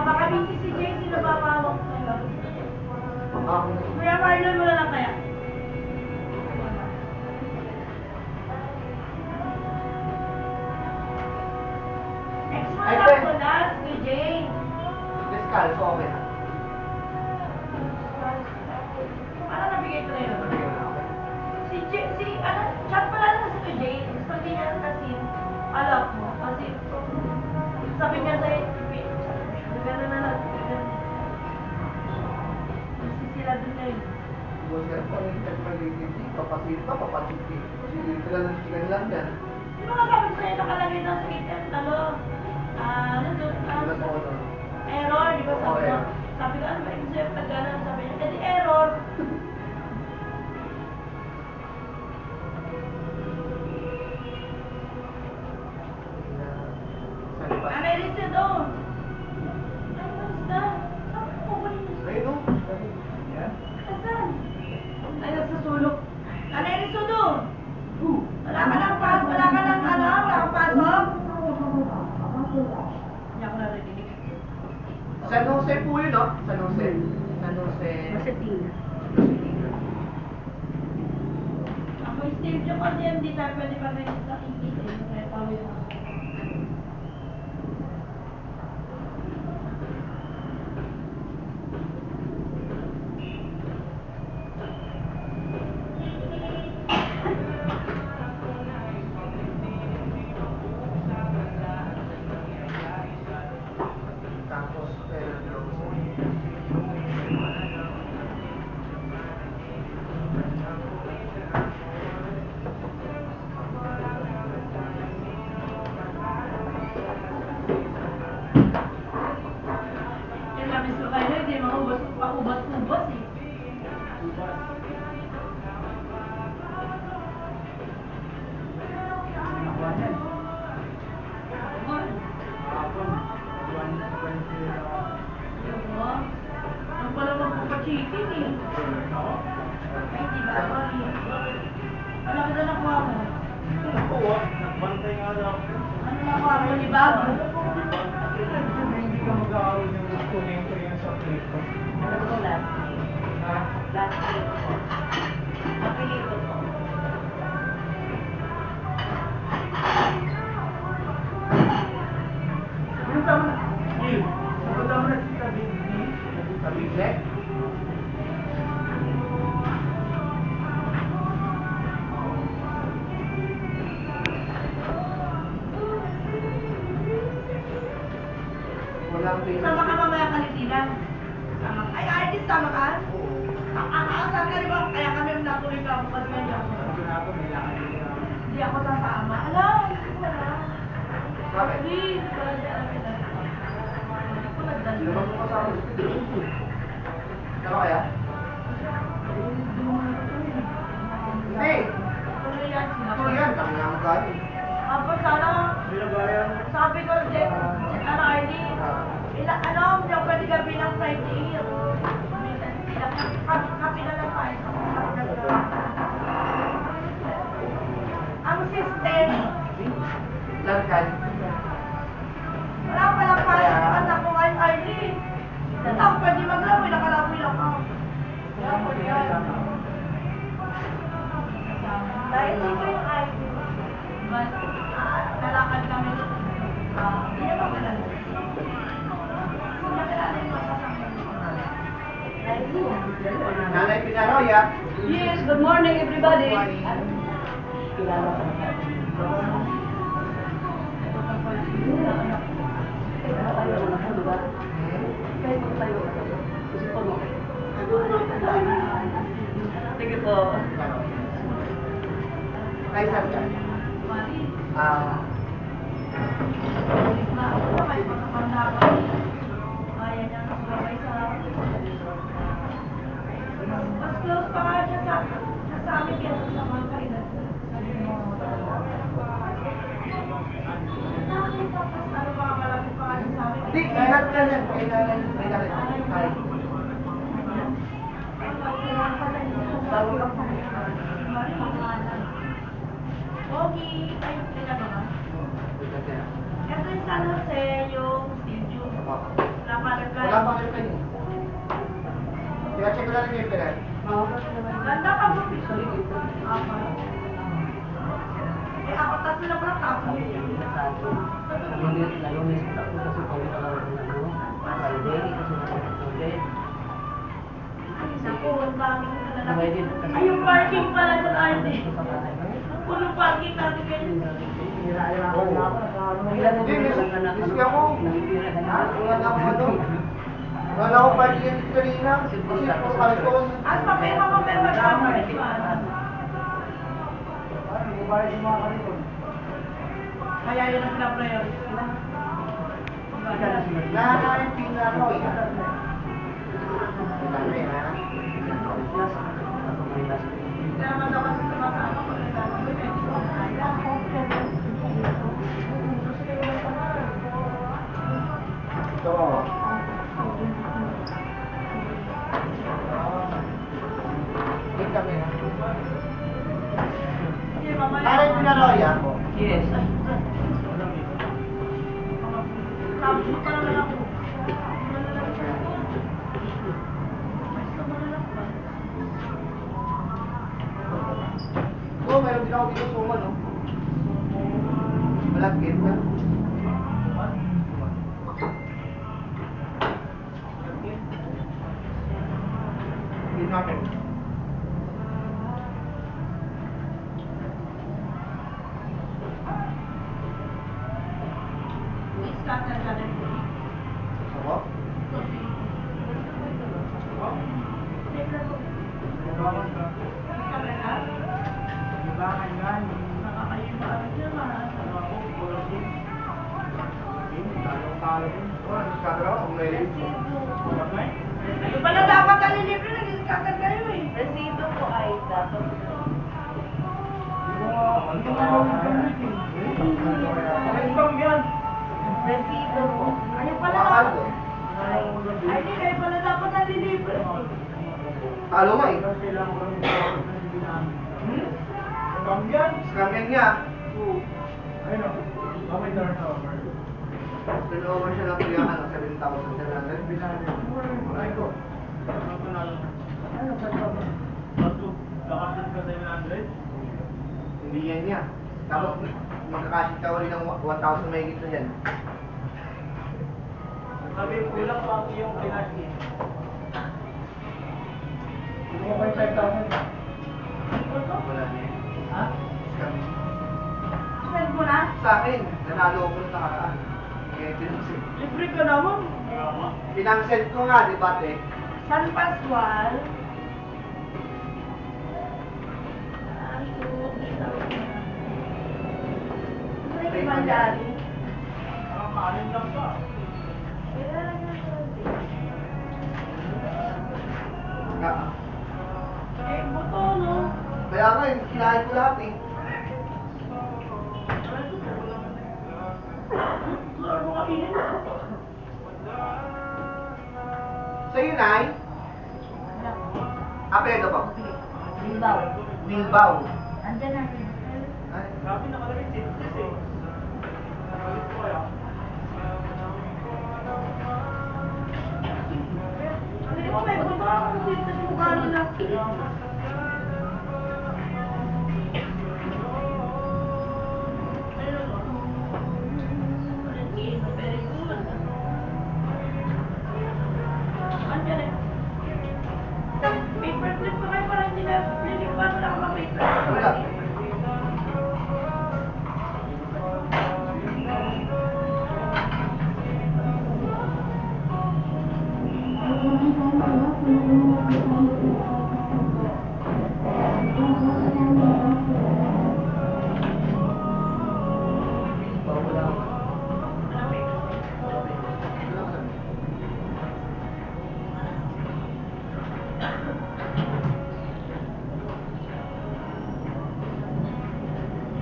Baka busy si Jay, sino ba pawak nila? Kuya Marlon, wala lang kaya? Next mo lang po last, ni Jay. Descalzo, okay na. Ano nabigay ko na yun? Chat pala lang si Jay. Pag di niya kasi, alam mo, kasi sabi niya sa'yo, gano'n na lang. Sila dun na yun. Buwan ka rin po, yung tag-mag-iintindi, papasil ka, papachiki. Sigan lang yan. Di ba sabi ko sa'yo, nakalagay ng sweet and ano doon? Error, di ba sabi ko? Sabi ko, ano ba yung sa'yo pag gano'n? Sabi niya, kasi error. May listen doon. Ay, malis na. Saan mo ba yun? Ayun o. Yan. Asan? Ay, nagsasulok. May listen doon. Wala ka lang pasok? Wala kang pasok? Hindi ako narinig. San Jose po yun, no? San Jose. San Jose. Masatina. Ako yung stage yung kasi hindi tayo pwede pa rin sa ingit eh. Kaya tawag yun. Tapos, Yung labis ko kayo, hindi maubas-ubas eh. Ang pala magpapachikin eh. Ay, di ba? Ano ka na nakuha mo? Nagbantay nga lang. Ano nakuha mo? Libago? Hindi ka mag-aaral yung gusto niyo yan sa plate ko. Ano ko last name? Ha? Last name ko. Apelido ko. Punta mo na. Punta mo na si Tabigni. Tabigle. Walang pera. Sama ka mamaya kalitilan. Sama ka. Ay, artist, sama ka? Saan ka rin ba? Kaya kami natuloy ka ako kasi hindi ako. Hindi ako sasama. Alam, wala. Bakit? Please, wala dyan. Hindi ko nagdala. Sino ba pumasama sa studio? Ano kaya? Hindi. Tuloy yan sila. Ito yan. Kami nga magaling. Tapos sana, sabi ko, Jeff, Arlie, hindi ako pwede gabi ng Friday. Kapi na lang tayo. Ang system, Langkan. wala palang tayo. Anak ko ngayon, Arlie. Hindi ako pwede maglamoy, nakalamoy lang ako. Dahil dito yung ID. But, nalakad kami. Hindi naman malala. Nakilala yung mga kasama. Nanay Pinaroya. Yes, good morning everybody. Morning. Kilala ka na tayo. Kaya tayo na ako, diba? Kahit kung tayo na ako. Kasi pa mo. Sige po. Ay, sabi ka. Mari, ano kayo pagkapandakan? Kaya niya nakababay sa... Mas close pa nga siya sa amin kaya sa mga kailan. Tapos ano mga malapit pa nga siya sa amin. Hindi, ingat ka yan. Kailangan. Ay. Bago lang po. Mari, pangalan. Pogi. Ay, kailan ba ba? Ito yung San Jose, yung studio. Wala pa rin kayo. Wala pa kayo kayo. Kaya check ko na rin yung pinag. Ganda ka ba? Apa. Eh, ako tatlo na pala tapos. Naku, ang daming nalalaki. Ay, yung parking pala sa RD. Puno parking natin kayo. Hindi, miski ako. Wala na akong ano. Wala akong parking yan dito kanina. Kasi puro karton. At papema mo, pero magkakalit pa. Kaya yun ang pinapriority. Nanahin pina ko eh. Kaya nga daw kasi sumasama ko na gagawin eh. Ito. Wait kami. Sige, mamaya. Nanahin pinaroya ako. Yes. Tapos mo pa naman ako. Oo, meron din ako dito suma, no? Malagkit na. Hindi natin. I-scatter ka rin po. Ako? Scatter ako, kung may Yung pala dapat ang libre, nag-scatter kayo eh. Resibo po ay dapat. Resibo po. Ayun pala Bakal dapat. ko. Ay, di kayo pala dapat ang libre. Talo nga eh. Kamyan! Scam yan niya. Ayun o. May turnover. Turnover siya ng kuya ka ng 7,700. Binali. Ay ko. Ano panalo? Ano panalo? Bato. Lakasin ka 700? Hindi yan niya. Tapos magkakasit ka ulit ng 1,000 may na yan. Sabi, kulang pa yung pinaki. Hindi mo ba yung 5,000? Wala niya. Ha? Scam. Send mo na. Sa akin, nanalo ako ng nakaraan. Kaya pinansin. Libre ka naman. Pinangsend ko nga, di ba, te? San Pascual. Ay, Mandari. Ang kanin lang ka. Nga. Eh, buto, no? Kaya nga, kinahin ko lahat eh. Lord mo kainin. Sa'yo, Nay? Apedo po. Limbaw. Bilbao. Andyan na. Ay, Sabi nakalagay chipses eh. Nakalit ko kaya. Hindi ko may buto ako dito sa mukha nila. Very good. Andyan eh. Paper clip pa kayo para hindi na lilipan lang ang paper. wala.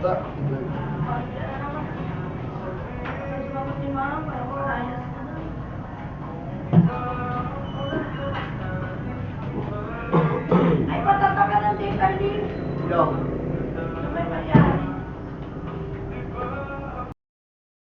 Ba? Ay, patatakan ng data din. Yo.